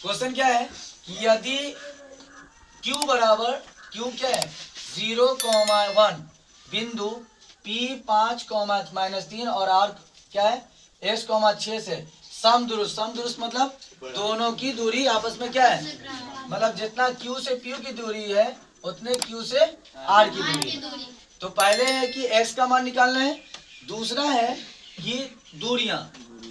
Question क्या है कि यदि q बराबर q क्या है 0,1 बिंदु p 5,-3 और r क्या है x,6 से समदुरुस्त मतलब दोनों की दूरी आपस में क्या है, मतलब जितना q से p की दूरी है उतने q से r की दूरी है। तो पहले है कि x का मान निकालना है, दूसरा है कि दूरियां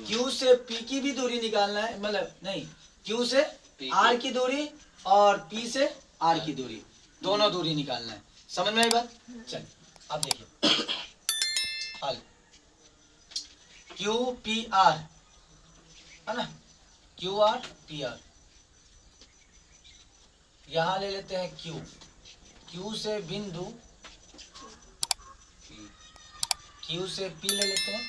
q से p की भी दूरी निकालना है, मतलब नहीं q से r की दूरी और p से r की दूरी, दोनों दूरी निकालना है। समझ में आई बात? चलिए अब देखिए हल q p r है ना, q r p r। यहां ले लेते हैं q से बिंदु q से p ले लेते हैं।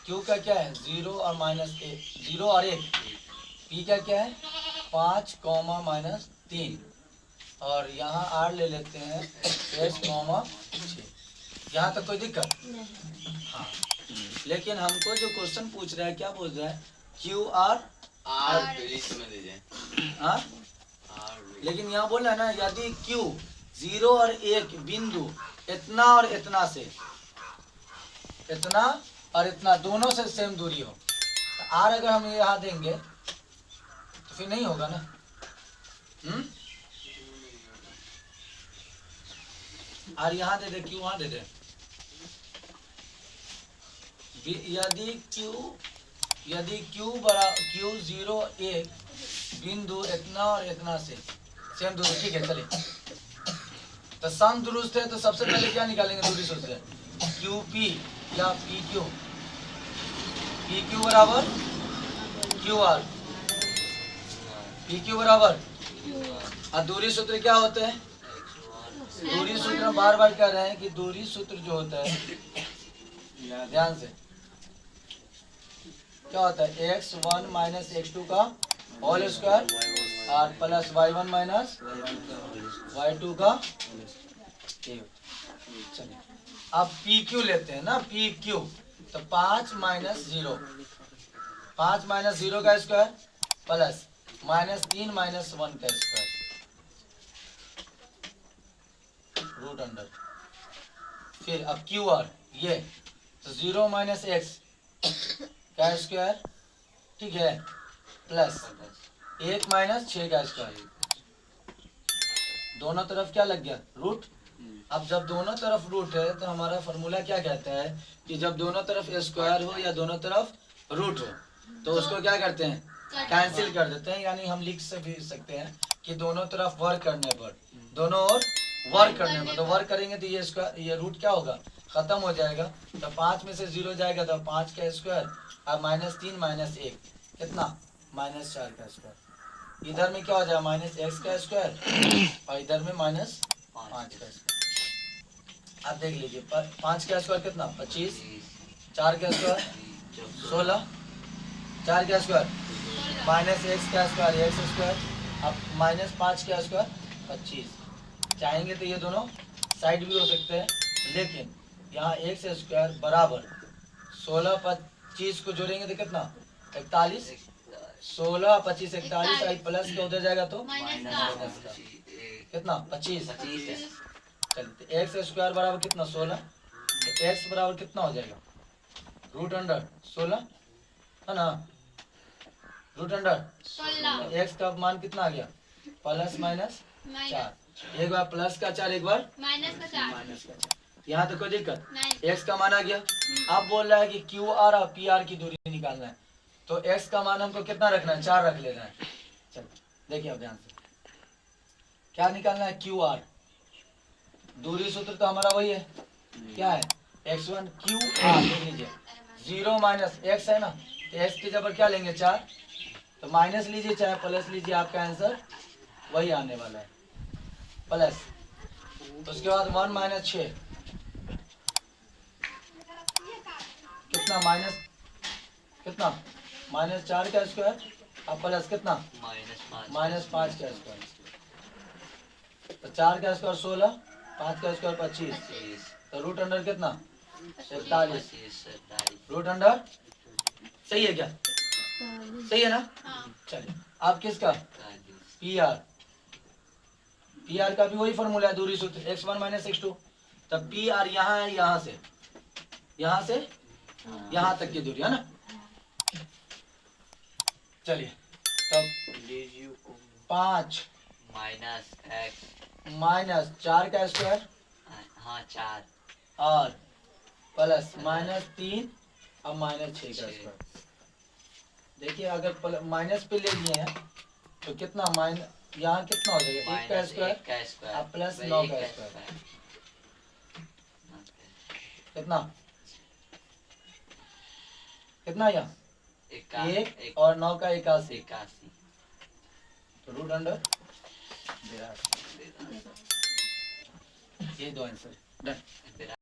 q का क्या है 0 और -1, 0 और 1। p का क्या है 5,-3 और यहाँ r ले लेते हैं s,6। यहाँ तक कोई दिक्कत? हाँ, लेकिन हमको जो क्वेश्चन पूछ रहा है क्या बोल रहा है क्यू आर हाँ, लेकिन यहाँ बोल रहा है ना यदि q 0 और 1 बिंदु इतना और इतना से, इतना और इतना दोनों से सेम दूरी हो, तो r अगर हम यहाँ देंगे तो फिर नहीं होगा ना। r यहाँ दे दे q वहाँ दे दे। यदि q बड़ा q 0 1 बिंदु इतना और इतना से सेम दूरी, ठीक है चलिए। तो सम दुरुस्त है तो सबसे पहले क्या निकालेंगे दूरी सूत्र क्यू पी या पी क्यू बराबर क्यू आर, पी क्यू बराबर। और दूरी सूत्र क्या होते हैं, दूरी सूत्र बार बार कह रहे हैं कि दूरी सूत्र जो होता है ध्यान से क्या होता है x1 माइनस x2 का होल स्क्वायर और प्लस y1 माइनस y2 का। चलिए अब PQ लेते हैं ना, PQ तो 5 माइनस 0, 5 माइनस 0 का स्क्वायर प्लस -3 माइनस 1 का स्क्वायर रूट अंडर। फिर अब QR ये तो 0 माइनस x का स्क्वायर, ठीक है, प्लस 1 माइनस 6 का स्क्वायर, दोनों तरफ क्या लग गया रूट। अब जब दोनों तरफ रूट है तो हमारा फॉर्मूला क्या कहता है कि जब दोनों तरफ स्क्वायर हो या दोनों तरफ रूट हो तो उसको क्या करते हैं कैंसिल कर देते हैं। यानी हम लिख भी सकते हैं कि दोनों तरफ वर्क करने पर, दोनों ओर वर्क करने पर, तो वर्क करेंगे तो ये स्क्वायर ये रूट क्या होगा खत्म हो जाएगा। तो 5 में से 0 जाएगा तो 5 का स्क्वायर और -3 माइनस 1 कितना -4 का स्क्वायर। इधर में क्या हो जाएगा -x का स्क्वायर और इधर में -5 का स्क्वायर। आप देख लीजिए 5 का स्क्वायर कितना 25, 4 का स्क्वायर 16, 4 का स्क्वायर -x का स्क्वायर x स्क्वायर, अब -5 का स्क्वायर 25। चाहेंगे तो ये दोनों साइड भी हो सकते हैं, लेकिन यहाँ x स्क्वायर बराबर 16 25 को जोड़ेंगे तो कितना 41, 16 25 41 आई प्लस का उधर जाएगा तो कितना 25। चलिए एक्स स्क्वायर बराबर कितना 16, तो एक्स बराबर कितना हो जाएगा रूट अंडर 16 है ना, रूट अंडर एक्स का मान कितना आ गया प्लस माइनस 4, एक बार प्लस का 4 एक बार माइनस का 4। यहाँ तो कोई दिक्कत, एक्स का मान आ गया। अब बोल रहा है कि क्यू आर और पी आर की दूरी निकालना है, तो एक्स का मान हमको कितना रखना है 4 रख लेना है। चलो देखिए अब ध्यान से क्या निकालना है क्यू आर, दूरी सूत्र तो हमारा वही है क्या है x1 क्यू आर। देख लीजिए 0 माइनस x है ना, तो x की जगह क्या लेंगे 4, तो माइनस लीजिए चाहे प्लस लीजिए आपका आंसर वही आने वाला है प्लस। उसके बाद 1 माइनस 6 कितना कितना -4 का स्क्वायर और प्लस कितना -5 का स्क्वायर, तो 4 का स्क्वायर 16, 5 का स्क्वायर 25, तो रूट अंडर कितना 41, रूट अंडर सही है क्या। सही है ना? चलिए आप किसका पी आर का भी वही फॉर्मूला है, दूरी सूत्र x1 माइनस x2। तब पी आर यहाँ है, यहाँ से यहाँ तक की दूरी है ना। चलिए तब 5 माइनस 4 का स्क्वायर, हाँ 4 और प्लस -3 अब -6 का स्क्वायर। देखिए अगर माइनस पे ले लिए हैं तो कितना यहाँ कितना हो जाएगा, 1 का स्क्वायर अब प्लस 9 का स्क्वायर, कितना यहाँ 1 और 9 का 81, तो रूट अंडर 82। ये दो आंसर डन।